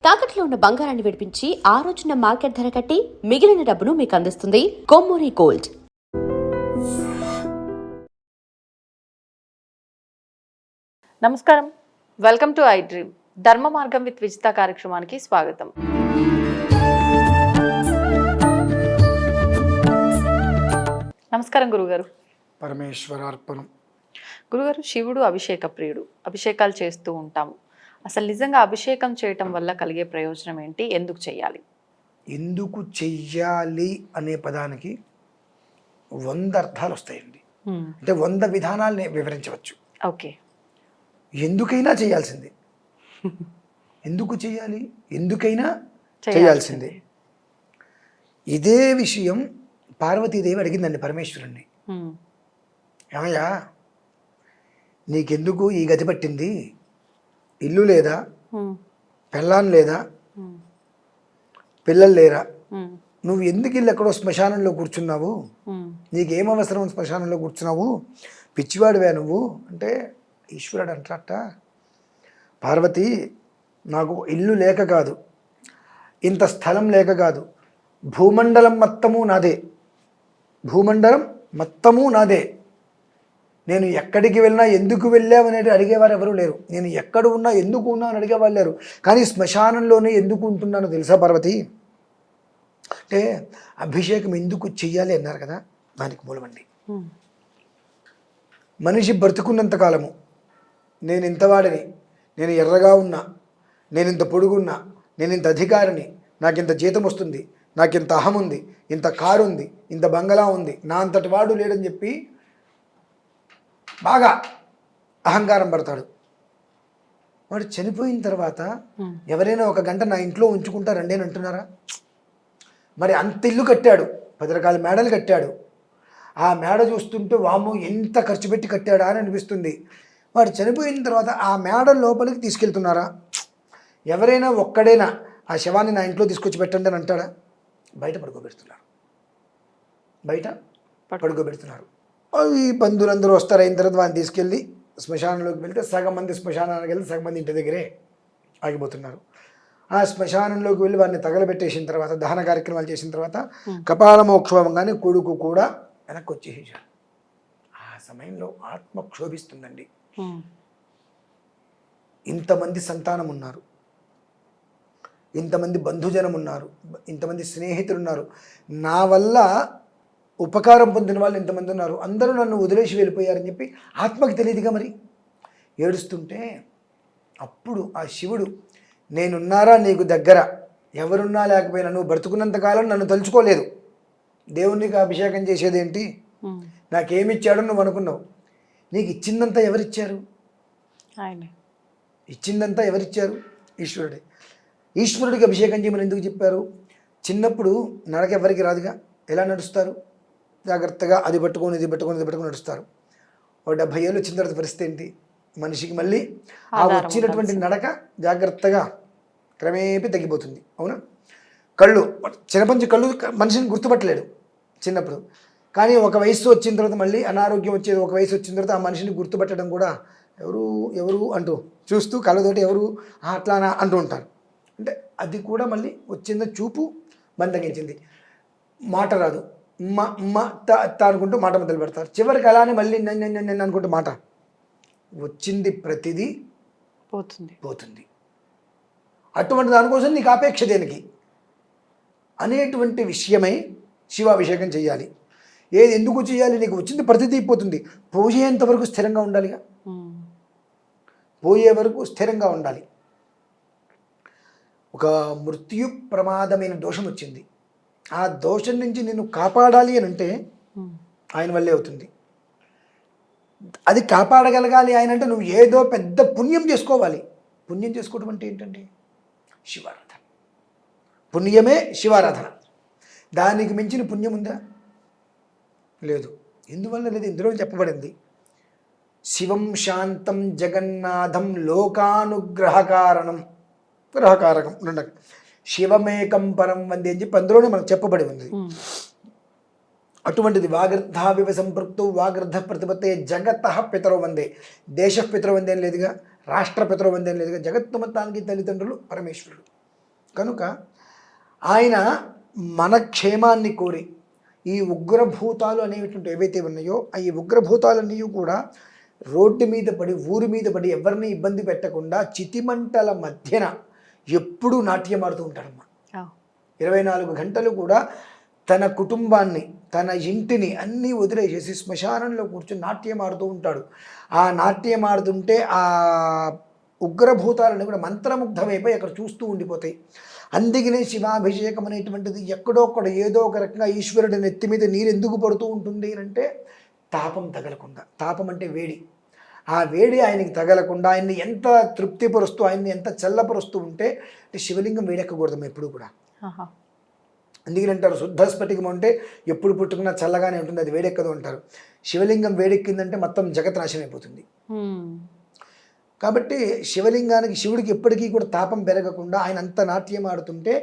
తాకట్లో ఉన్న బంగారాన్ని విడిపించి ఆ రోజున మార్కెట్ ధర కట్టి మిగిలిన డబ్బును మీకు అందిస్తుంది కొమ్మూరి గోల్డ్. నమస్కారం, వెల్కమ్ టు ఐ డ్రీమ్. ధర్మ మార్గం విత్ విజిత కార్యక్రమానికి స్వాగతం. నమస్కారం గురుగారు. పరమేశ్వరార్పణం. గురుగారు, శివుడు అభిషేక ప్రియుడు, అభిషేకాలు చేస్తూ ఉంటాము. అసలు నిజంగా అభిషేకం చేయటం వల్ల కలిగే ప్రయోజనం ఏంటి, ఎందుకు చేయాలి? ఎందుకు చెయ్యాలి అనే పదానికి 100 అర్థాలు వస్తాయండి. అంటే 100 విధానాలని వివరించవచ్చు. ఓకే. ఎందుకైనా చేయాల్సిందే. ఎందుకు చేయాలి? ఎందుకైనా చేయాల్సిందే. ఇదే విషయం పార్వతీదేవి అడిగిందండి పరమేశ్వరుణ్ణి. ఏమయ్యా, నీకెందుకు ఈ గతి పట్టింది? ఇల్లు లేదా, పెళ్ళాం లేదా, పిల్లలు లేరా, నువ్వు ఎందుకు ఇల్లు ఎక్కడో శ్మశానంలో కూర్చున్నావు? నీకేం అవసరం శ్మశానంలో కూర్చున్నావు? పిచ్చివాడివే నువ్వు అంటే ఈశ్వరుడు అంటారట, పార్వతి, నాకు ఇల్లు లేక కాదు, ఇంత స్థలం లేక కాదు, భూమండలం మొత్తము నాదే, భూమండలం మొత్తము నాదే. నేను ఎక్కడికి వెళ్ళినా ఎందుకు వెళ్ళావు అనేది అడిగేవారు ఎవరు లేరు. నేను ఎక్కడ ఉన్నా ఎందుకు ఉన్నా అని అడిగేవాళ్ళు లేరు. కానీ శ్మశానంలోనే ఎందుకు ఉంటున్నానో తెలుసా పార్వతి? అంటే అభిషేకం ఎందుకు చెయ్యాలి అన్నారు కదా, దానికి మూలమండి. మనిషి బ్రతుకున్నంత కాలము నేను ఇంతవాడిని, నేను ఎర్రగా ఉన్నా, నేను ఇంత పొడుగున్నా, నేను ఇంత అధికారిని, నాకు ఇంత జీతం వస్తుంది, నాకు ఇంత అహం ఉంది, ఇంత కారు ఉంది, ఇంత బంగళా ఉంది, నా అంతటి వాడు లేడని చెప్పి బాగా అహంకారం పడతాడు. వాడు చనిపోయిన తర్వాత ఎవరైనా 1 గంట నా ఇంట్లో ఉంచుకుంటారండి అని అంటున్నారా? మరి అంత ఇల్లు కట్టాడు, 10 రకాల మేడలు కట్టాడు. ఆ మేడ చూస్తుంటే వాము ఎంత ఖర్చు పెట్టి కట్టాడా అని అనిపిస్తుంది. వాడు చనిపోయిన తర్వాత ఆ మేడ లోపలికి తీసుకెళ్తున్నారా? ఎవరైనా ఒక్కడైనా ఆ శవాన్ని నా ఇంట్లో తీసుకొచ్చి పెట్టండి అని అంటాడా? బయట పడుకోబెడుతున్నారు, బయట పడుకోబెడుతున్నారు. ఈ బంధువులందరూ వస్తారు, అయిన తర్వాత వాడిని తీసుకెళ్ళి శ్మశానంలోకి వెళ్తే సగం మంది శ్మశానానికి వెళ్ళి సగం మంది ఇంటి దగ్గరే ఆగిపోతున్నారు. ఆ శ్మశానంలోకి వెళ్ళి వాడిని తగలబెట్టేసిన తర్వాత, దహన కార్యక్రమాలు చేసిన తర్వాత కపాలమోక్షవంగానే కొడుకు కూడా వెనక్కి వచ్చేసాడు. ఆ సమయంలో ఆత్మ క్షోభిస్తుందండి. ఇంతమంది సంతానం ఉన్నారు, ఇంతమంది బంధుజనం ఉన్నారు, ఇంతమంది స్నేహితులు ఉన్నారు, నా వల్ల ఉపకారం పొందిన వాళ్ళు ఇంతమంది ఉన్నారు, అందరూ నన్ను వదిలేసి వెళ్ళిపోయారని చెప్పి ఆత్మకి తెలియదుగా మరి ఏడుస్తుంటే, అప్పుడు ఆ శివుడు, నేనున్నారా నీకు దగ్గర, ఎవరున్నా లేకపోయినా నువ్వు బ్రతుకున్నంతకాలం నన్ను తలుచుకోలేదు, దేవునికి అభిషేకం చేసేదేంటి, నాకేమిచ్చాడు నువ్వు అనుకున్నావు, నీకు ఇచ్చిందంతా ఎవరిచ్చారు? ఆయన ఇచ్చిందంతా ఎవరిచ్చారు? ఈశ్వరుడే. ఈశ్వరుడికి అభిషేకం చేయమని ఎందుకు చెప్పారు? చిన్నప్పుడు నడక ఎవరికి రాదుగా, ఎలా నడుస్తారు? జాగ్రత్తగా అది పట్టుకొని ఇది పట్టుకొని ఇది పట్టుకొని నడుస్తారు. 70 ఏళ్ళు వచ్చిన తర్వాత పరిస్థితి ఏంటి? మనిషికి మళ్ళీ ఆ వచ్చినటువంటి నడక జాగ్రత్తగా క్రమేపీ తగ్గిపోతుంది. అవునా? కళ్ళు, చిన్నపంచి కళ్ళు మనిషిని గుర్తుపట్టలేడు చిన్నప్పుడు. కానీ ఒక వయసు వచ్చిన తర్వాత మళ్ళీ అనారోగ్యం వచ్చేది, ఒక వయసు వచ్చిన తర్వాత ఆ మనిషిని గుర్తుపట్టడం కూడా ఎవరు ఎవరు అంటూ చూస్తూ కళ్ళతోటి ఎవరు అట్లానా అంటూ ఉంటారు. అంటే అది కూడా మళ్ళీ వచ్చిందో చూపు బంధగించింది. మాట రాదు, అనుకుంటూ మాట మొదలు పెడతారు. చివరికి అలానే మళ్ళీ నేను అనుకుంటూ మాట వచ్చింది ప్రతిదీ పోతుంది. అటువంటి దానికోసం నీకు అపేక్ష దేనికి అనేటువంటి విషయమై శివాభిషేకం చేయాలి. ఏది ఎందుకు చేయాలి? నీకు వచ్చింది ప్రతిదీ పోతుంది, పోయేంత వరకు స్థిరంగా ఉండాలిగా, పోయే వరకు స్థిరంగా ఉండాలి. ఒక మృత్యు ప్రమాదమైన దోషం వచ్చింది, ఆ దోషం నుంచి నిన్ను కాపాడాలి అని అంటే ఆయన వల్లే అవుతుంది. అది కాపాడగలగాలి ఆయన అంటే నువ్వు ఏదో పెద్ద పుణ్యం చేసుకోవాలి. పుణ్యం చేసుకోవడం అంటే ఏంటండి? శివారాధన. పుణ్యమే శివారాధన. దానికి మించిన పుణ్యం ఉందా? లేదు. ఎందువల్ల లేదు? ఇందులో చెప్పబడింది, శివం శాంతం జగన్నాథం లోకానుగ్రహకారణం, గ్రహకారకం రెండు, శివమేకం పరం వందే అని చెప్పి అందులోనే మనకు చెప్పబడి ఉంది. అటువంటిది వాగర్ధావివ సంపృక్తు వాగర్ధ ప్రతిపత్తే జగత పితరో వందే. దేశ పితరో వందే అని లేదుగా, రాష్ట్ర పితరో వందే అని లేదుగా, జగత్తు మొత్తానికి తల్లిదండ్రులు పరమేశ్వరుడు. కనుక ఆయన మన క్షేమాన్ని కోరి ఈ ఉగ్రభూతాలు అనేటువంటి ఏవైతే ఉన్నాయో ఈ ఉగ్రభూతాలన్నీ కూడా రోడ్డు మీద పడి ఊరి మీద పడి ఎవరిని ఇబ్బంది పెట్టకుండా చితిమంటల మధ్యన ఎప్పుడూ నాట్యం ఆడుతూ ఉంటాడమ్మా. 24 గంటలు కూడా తన కుటుంబాన్ని తన ఇంటిని అన్నీ వదిలేసేసి శ్మశానంలో కూర్చొని నాట్యం ఆడుతూ ఉంటాడు. ఆ నాట్యం ఆడుతుంటే ఆ ఉగ్రభూతాలను కూడా మంత్రముగ్ధమైపోయి అక్కడ చూస్తూ ఉండిపోతాయి. అందుకనే శివాభిషేకం అనేటువంటిది ఎక్కడో అక్కడ ఏదో ఒక రకంగా ఈశ్వరుడి నెత్తి మీద నీరు ఎందుకు పడుతూ ఉంటుంది అంటే తాపం తగలకుండా. తాపం అంటే వేడి. ఆ వేడి ఆయనకి తగలకుండా ఆయన్ని ఎంత తృప్తిపరుస్తూ ఆయన్ని ఎంత చల్లపరుస్తూ ఉంటే శివలింగం వేడెక్కకూడదు ఎప్పుడు కూడా. అందుకని అంటారు శుద్ధ స్ఫటికం అంటే ఎప్పుడు పుట్టుకున్నా చల్లగానే ఉంటుంది, అది వేడెక్కదు అంటారు. శివలింగం వేడెక్కిందంటే మొత్తం జగత్ నాశనం అయిపోతుంది. కాబట్టి శివుడికి ఎప్పటికీ కూడా తాపం పెరగకుండా ఆయన అంత నాట్యం ఆడుతుంటే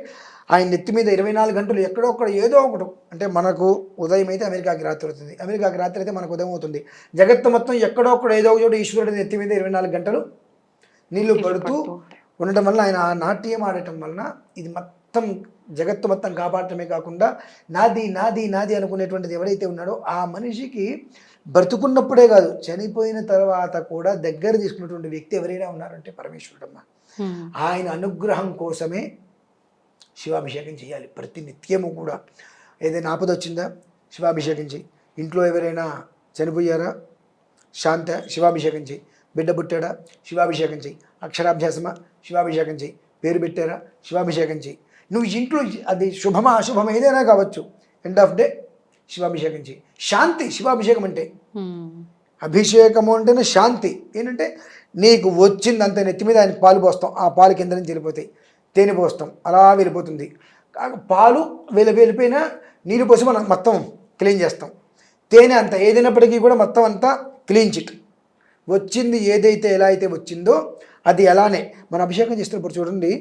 ఆయన నెత్తి మీద 24 గంటలు ఎక్కడో ఒక్కడ ఏదో ఒకటి, అంటే మనకు ఉదయం అయితే అమెరికాకి రాత్రి అవుతుంది, అమెరికాకి రాత్రి అయితే మనకు ఉదయం అవుతుంది. జగత్తు మొత్తం ఎక్కడో ఒక్కడ ఏదో ఒక చోట ఈశ్వరుడి నెత్తి మీద 24 గంటలు నీళ్లు పడుతూ ఉండటం వల్ల ఆయన ఆ నాట్యం ఆడటం వలన ఇది మొత్తం జగత్తు మొత్తం కాపాడటమే కాకుండా నాది నాది నాది అనుకునేటువంటిది ఎవరైతే ఉన్నాడో ఆ మనిషికి బ్రతుకున్నప్పుడే కాదు చనిపోయిన తర్వాత కూడా దగ్గర తీసుకున్నటువంటి వ్యక్తి ఎవరైనా ఉన్నారంటే పరమేశ్వరుడమ్మ. ఆయన అనుగ్రహం కోసమే శివాభిషేకం చేయాలి ప్రతి నిత్యము కూడా. ఏదైనా ఆపద వచ్చిందా శివాభిషేకం చేయి. ఇంట్లో ఎవరైనా చనిపోయారా శాంత శివాభిషేకం చేయి. బిడ్డ పుట్టాడా శివాభిషేకం చేయి. అక్షరాభ్యాసమా శివాభిషేకం చేయి. పేరు పెట్టారా శివాభిషేకం చేయి. నువ్వు ఇంట్లో అది శుభమా అశుభమా ఏదైనా కావచ్చు, ఎండ్ ఆఫ్ డే శివాభిషేకం చేయి. శాంతి శివాభిషేకం అంటే. అభిషేకము అంటేనే శాంతి. ఏంటంటే నీకు వచ్చిందంత నెత్తి మీద ఆయన పాలు పోస్తాం, ఆ పాలు కింద నుంచి వెళ్ళిపోతాయి. తేనె పోస్తాం, అలా వెళ్ళిపోతుంది. పాలు వెళ్ళిపోయినా నీరు పోసి మనం మొత్తం క్లీన్ చేస్తాం. తేనె అంత ఏదైనప్పటికీ కూడా మొత్తం అంతా క్లీన్ చిట్. వచ్చింది ఏదైతే ఎలా అయితే వచ్చిందో అది అలానే మనం అభిషేకం చేస్తున్నప్పుడు చూడండి,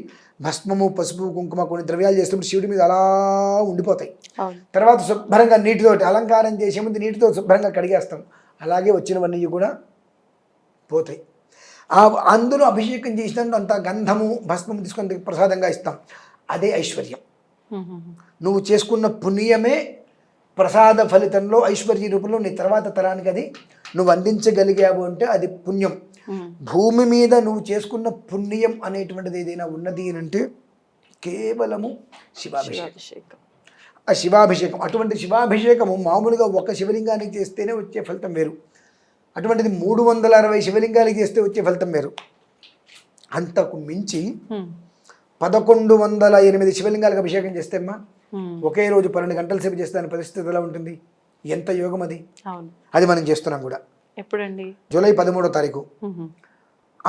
భస్మము పసుపు కుంకుమ కొన్ని ద్రవ్యాలు చేస్తున్నప్పుడు శివుడి మీద అలా ఉండిపోతాయి. తర్వాత శుభ్రంగా నీటితోటి అలంకారం చేసే ముందు నీటితో శుభ్రంగా కడిగేస్తాం. అలాగే వచ్చినవన్నీ కూడా పోతాయి. అందులో అభిషేకం చేసినట్టు అంత గంధము భస్మము తీసుకొని ప్రసాదంగా ఇస్తాం. అదే ఐశ్వర్యం. నువ్వు చేసుకున్న పుణ్యమే ప్రసాద ఫలితంలో ఐశ్వర్య రూపంలో నీ తర్వాత తరానికి అది నువ్వు అందించగలిగావు అంటే అది పుణ్యం. భూమి మీద నువ్వు చేసుకున్న పుణ్యం అనేటువంటిది ఏదైనా ఉన్నది అంటే కేవలము శివాభిషేకం. ఆ శివాభిషేకం, అటువంటి శివాభిషేకము మామూలుగా ఒక శివలింగానికి చేస్తేనే వచ్చే ఫలితం వేరు. అటువంటిది 360 శివలింగాలకి చేస్తే వచ్చే ఫలితం వేరు. అంతకు మించి 1108 శివలింగాలకు అభిషేకం చేస్తే అమ్మా ఒకే రోజు 12 గంటల సేపు చేస్తే దాని పరిస్థితి ఎలా ఉంటుంది? ఎంత యోగం అది. అది మనం చేస్తున్నాం కూడా. ఎప్పుడండి? జూలై 13వ తారీఖు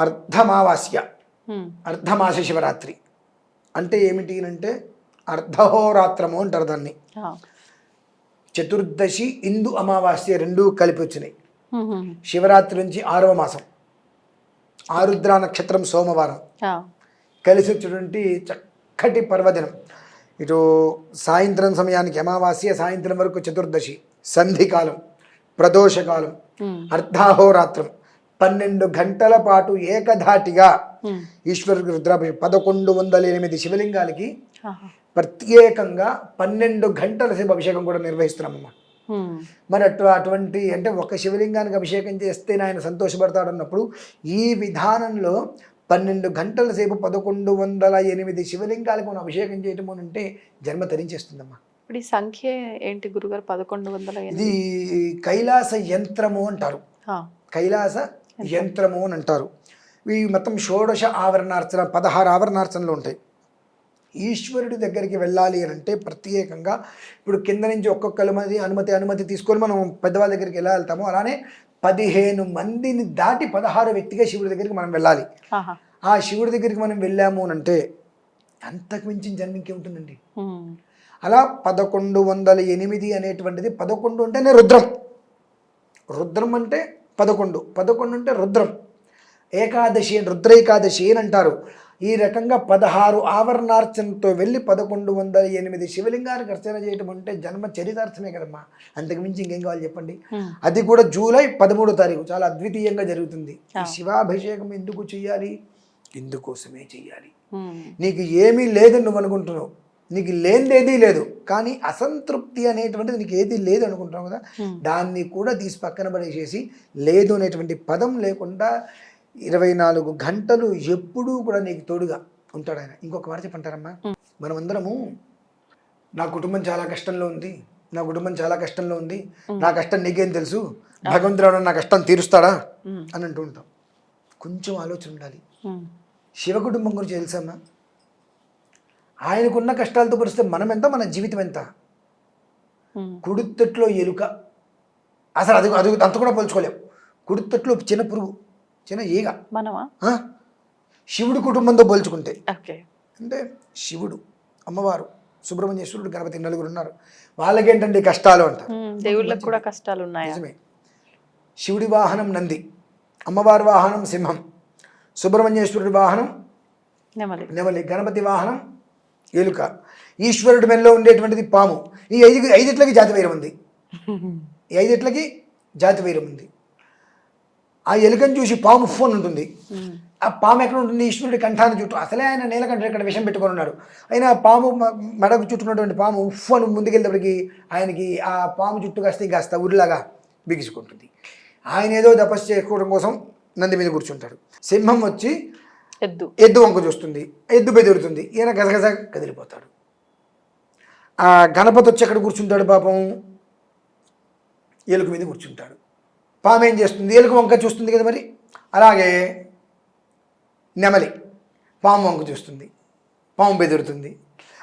అర్ధమావాస్య, అర్ధమాస శివరాత్రి. అంటే ఏమిటి అంటే అర్ధహోరాత్రము అంటారు దాన్ని. చతుర్దశి ఇందు అమావాస్య రెండూ కలిపి వచ్చినాయి. శివరాత్రి నుంచి 6వ మాసం, ఆరుద్ర నక్షత్రం సోమవారం కలిసి వచ్చినటువంటి చక్కటి పర్వదినం. ఇటు సాయంత్రం సమయానికి అమావాస్య, సాయంత్రం వరకు చతుర్దశి, సంధికాలం, ప్రదోషకాలం, అర్ధాహోరాత్రం 12 గంటల పాటు ఏకధాటిగా ఈశ్వరుడికి రుద్రాభిషేకం 1108 శివలింగాలకి ప్రత్యేకంగా 12 గంటల సేపు అభిషేకం కూడా నిర్వహిస్తున్నామమ్మా. మరి అటువంటి అంటే ఒక శివలింగానికి అభిషేకం చేస్తే ఆయన సంతోషపడతాడు అన్నప్పుడు ఈ విధానంలో 12 గంటల సేపు 1108 శివలింగాలకు మనం అభిషేకం చేయటం అంటే జన్మ తరించేస్తుందమ్మా. ఇప్పుడు ఈ సంఖ్య ఏంటి గురుగారు? 1108. ఇది కైలాస యంత్రము అంటారు. కైలాస యంత్రము అని అంటారు. ఇవి మొత్తం 16 ఆవరణార్చన, 16 ఆవరణార్చనలు ఉంటాయి. ఈశ్వరుడి దగ్గరికి వెళ్ళాలి అని అంటే ప్రత్యేకంగా ఇప్పుడు కింద నుంచి ఒక్కొక్కరి అనుమతి తీసుకొని మనం పెద్దవాళ్ళ దగ్గరికి ఎలా వెళ్తామో అలానే 15 మందిని దాటి 16 వ్యక్తిగా శివుడి దగ్గరికి మనం వెళ్ళాలి. ఆ శివుడి దగ్గరికి మనం వెళ్ళాము అని అంటే అంతకు మించిన జన్మ ఇంకేముంటుందండి. అలా 1108 అనేటువంటిది 11 అంటేనే రుద్రం. రుద్రం అంటే 11 అంటే రుద్రం. ఏకాదశి అని రుద్రైకాదశి అని అంటారు. ఈ రకంగా 16 ఆవరణార్చనతో వెళ్ళి 1108 శివలింగానికి అర్చన చేయటం అంటే జన్మ చరితార్థమే కదమ్మా. అంతకు మించి ఇంకేం కావాలి చెప్పండి. అది కూడా జూలై 13వ తారీఖు చాలా అద్వితీయంగా జరుగుతుంది. ఈ శివాభిషేకం ఎందుకు చెయ్యాలి? ఇందుకోసమే చెయ్యాలి. నీకు ఏమీ లేదని నువ్వు అనుకుంటున్నావు, నీకు లేనిదేదీ లేదు, కానీ అసంతృప్తి అనేటువంటిది నీకు ఏది లేదు అనుకుంటున్నావు కదా, దాన్ని కూడా తీసి పక్కన పడేసేసి లేదు అనేటువంటి పదం లేకుండా 24 గంటలు ఎప్పుడూ కూడా నీకు తోడుగా ఉంటాడు ఆయన. ఇంకొక మాట చెప్పంటారమ్మా, మనమందరము నా కుటుంబం చాలా కష్టంలో ఉంది, నా కుటుంబం చాలా కష్టంలో ఉంది, నా కష్టం నీకేం తెలుసు, భగవంతుడు నా కష్టం తీరుస్తాడా అని అంటూ ఉంటాం. కొంచెం ఆలోచన ఉండాలి. శివ కుటుంబం గురించి తెలుసమ్మా, ఆయనకున్న కష్టాలతో పోలిస్తే మనం ఎంత, మన జీవితం ఎంత. కుడితొట్లో ఎలుక, అసలు అది అది అంత కూడా పోల్చుకోలేం. కుడితొట్లో చిన్న పురుగు, చిన్న ఈగ మనమా, శివుడు కుటుంబంతో పోల్చుకుంటే. అంటే శివుడు, అమ్మవారు, సుబ్రహ్మణ్యేశ్వరుడు, గణపతి, నలుగురు ఉన్నారు. వాళ్ళకేంటండి కష్టాలు అంటారు. దేవుళ్ళకి కూడా కష్టాలు ఉన్నాయి. నిజమే. శివుడి వాహనం నంది, అమ్మవారి వాహనం సింహం, సుబ్రహ్మణ్యేశ్వరుడి వాహనం నెమలి, గణపతి వాహనం ఎలుక, ఈశ్వరుడి మెల్లో ఉండేటువంటిది పాము. ఈ ఐదిట్లకి జాతి వైరం ఉంది. ఈ ఐదిట్లకి జాతి వైరం ఉంది. ఆ ఎలుకను చూసి పాము ఫోన్ ఉంటుంది. ఆ పాము ఎక్కడ ఉంటుంది, ఈశ్వరుడి కంఠాన్ని చుట్టూ. అసలే ఆయన నీలకంఠుడు ఇక్కడ విషం పెట్టుకొని ఉన్నాడు. అయినా ఆ పాము మెడకు చుట్టుకున్నటువంటి పాము ఉఫ్ఫను ముందుకెళ్ళేటప్పటికి ఆయనకి ఆ పాము చుట్టూ కాస్త ఉరిలాగా బిగుసుకుంటుంది. ఆయన ఏదో తపస్సు చేసుకోవడం కోసం నంది మీద కూర్చుంటాడు. సింహం వచ్చి ఎద్దు వంక చూస్తుంది, ఎద్దు బెదురుతుంది, ఈయన గజగజ కదిలిపోతాడు. ఆ గణపతి వచ్చి ఎక్కడ కూర్చుంటాడు, పాపం ఎలుక మీద కూర్చుంటాడు. పాము ఏం చేస్తుంది, ఎలుక వంక చూస్తుంది కదా, మరి అలాగే నెమలి పాము వంక చూస్తుంది, పాము బెదురుతుంది.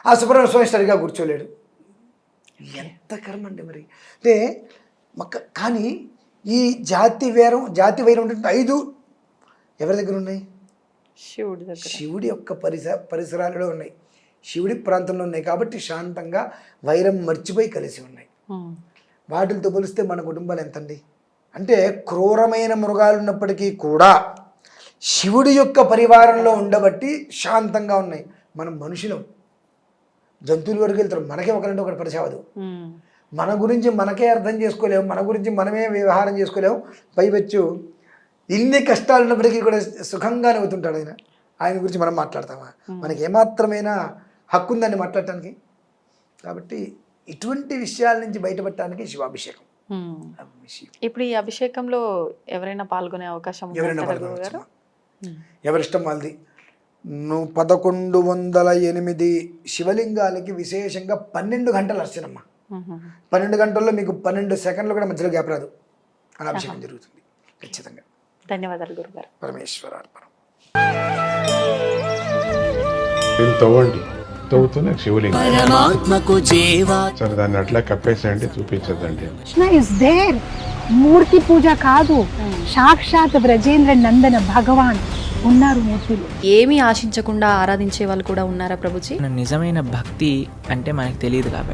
ఆ సుబ్రహ్మణ్య స్వామి సరిగా కూర్చోలేడు. ఎంత కర్మ అండి మరి. అంటే కానీ ఈ జాతి వైరం అంటే 5 ఎవరి దగ్గర ఉన్నాయి, శివుడి యొక్క పరిసరాలలో ఉన్నాయి, శివుడి ప్రాంతంలో ఉన్నాయి. కాబట్టి శాంతంగా వైరం మర్చిపోయి కలిసి ఉన్నాయి. వాటితో పోలిస్తే మన కుటుంబాలు ఎంతండి. అంటే క్రూరమైన మృగాలు ఉన్నప్పటికీ కూడా శివుడి యొక్క పరివారంలో ఉండబట్టి శాంతంగా ఉన్నాయి. మనం మనుషులం, జంతువుల వరకు వెళ్తారు, మనకే ఒకరంటే ఒకటి పరిచయవదు. మన గురించి మనకే అర్థం చేసుకోలేము, మన గురించి మనమే వ్యవహారం చేసుకోలేము. పైవచ్చు ఇన్ని కష్టాలు ఉన్నప్పటికీ కూడా సుఖంగా నవ్వుతుంటాడు ఆయన. ఆయన గురించి మనం మాట్లాడతామా, మనకి ఏమాత్రమైనా హక్కు ఉందని మాట్లాడటానికి. కాబట్టి ఇటువంటి విషయాల నుంచి బయటపడటానికి శివాభిషేకం. ఇప్పుడు ఈ అభిషేకంలో ఎవరైనా పాల్గొనే అవకాశం, ఎవరిష్టం వాళ్ళది. 1108 శివలింగాలకి విశేషంగా 12 గంటలు అర్చనమ్మ. 12 గంటల్లో మీకు 12 సెకండ్లు కూడా మధ్యలో గ్యాప్ రాదు, అని అభిషేకం జరుగుతుంది ఖచ్చితంగా. ధన్యవాదాలు గురుగారు. పరమేశ్వరార్పణం. తవ్వండి, తవ్వుతూనే శివలింగం. సరే, దాన్ని అట్లా కప్పేసేయండి, చూపించదండి. Krishna is there. మూర్తి పూజ కాదు, సాక్షాత్ బ్రజేంద్ర నందన భగవాన్ ఉన్నారు మూర్తిలో. ఏమీ ఆశించకుండా ఆరాధించే వాళ్ళు కూడా ఉన్నారా ప్రభుజీ? నిజమైన భక్తి అంటే మనకు తెలియదు కాబట్టి